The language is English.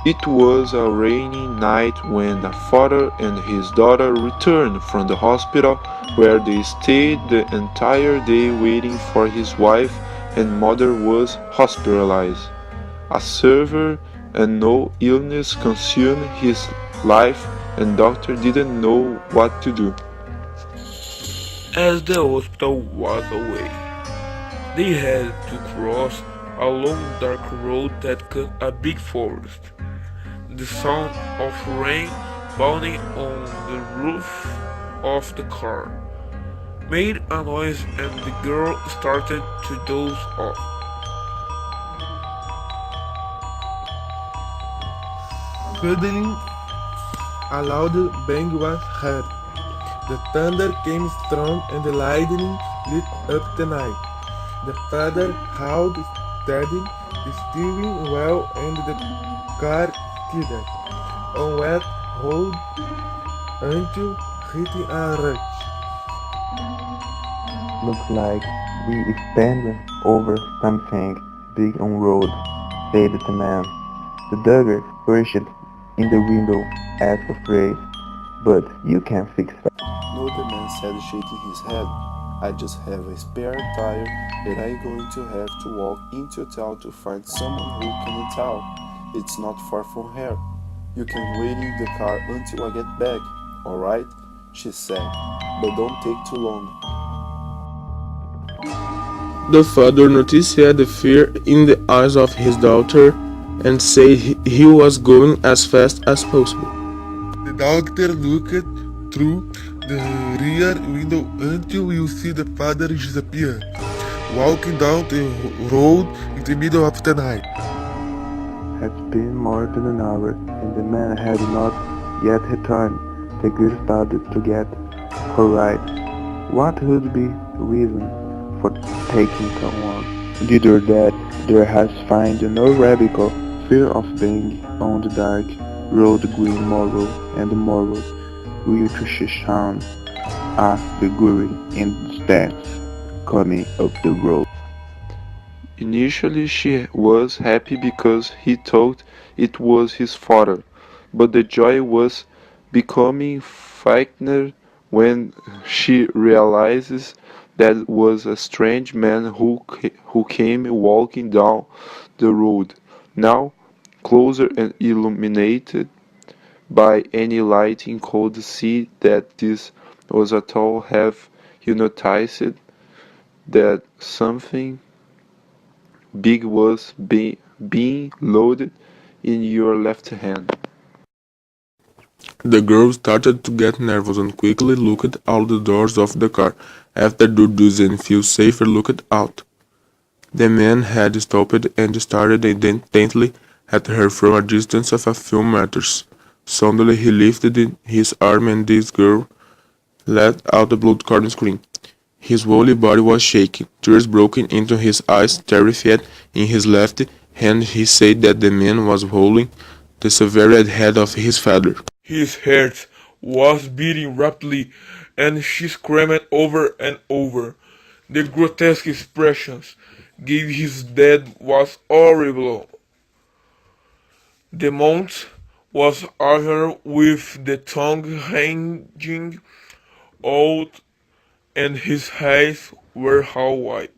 It was a rainy night when the father and his daughter returned from the hospital, where they stayed the entire day waiting for his wife, and mother was hospitalized. A severe and no illness consumed his life, and doctor didn't know what to do. As the hospital was away, they had to cross a long dark road that cut a big forest. The sound of rain pounding on the roof of the car made a noise and the girl started to doze off. Suddenly, a loud bang was heard. The thunder came strong and the lightning lit up the night. The father held steady the steering wheel and the car skidded on wet road until hitting a rut. Looks like we stand over something big on road, said the man. The dogger pushed in the window as afraid, but you can fix that. No, the man said, shaking his head. I just have a spare tire that I'm going to have to walk into town to find someone who can tow. It's not far from here. You can wait in the car until I get back, all right? She said, but don't take too long. The father noticed the fear in the eyes of his daughter and said he was going as fast as possible. The doctor looked through the rear window until you see the father disappear, walking down the road in the middle of the night. Had been more than an hour, and the man had not yet returned. The girl started to get her right. What would be the reason for taking so long? Did your dad there has find no radical fear of being on the dark road green moral and moral will to Shishan a figure in steps coming up the road. Initially she was happy because he thought it was his father, but the joy was becoming fainter when she realizes that was a strange man who came walking down the road, now closer and illuminated by any lighting could see that this was at all. Have you noticed that something big was being loaded in your left hand? The girl started to get nervous and quickly looked out the doors of the car. After doing feel safer looked out. The man had stopped and stared intently at her from a distance of a few meters. Suddenly he lifted his arm and this girl let out a blood-curdling scream. His whole body was shaking, tears broken into his eyes, terrified. In his left hand he said that the man was holding the severed head of his father. His heart was beating rapidly, and she screamed over and over. The grotesque expressions gave his death was horrible. The mouth was ajar with the tongue hanging out, and his eyes were how white.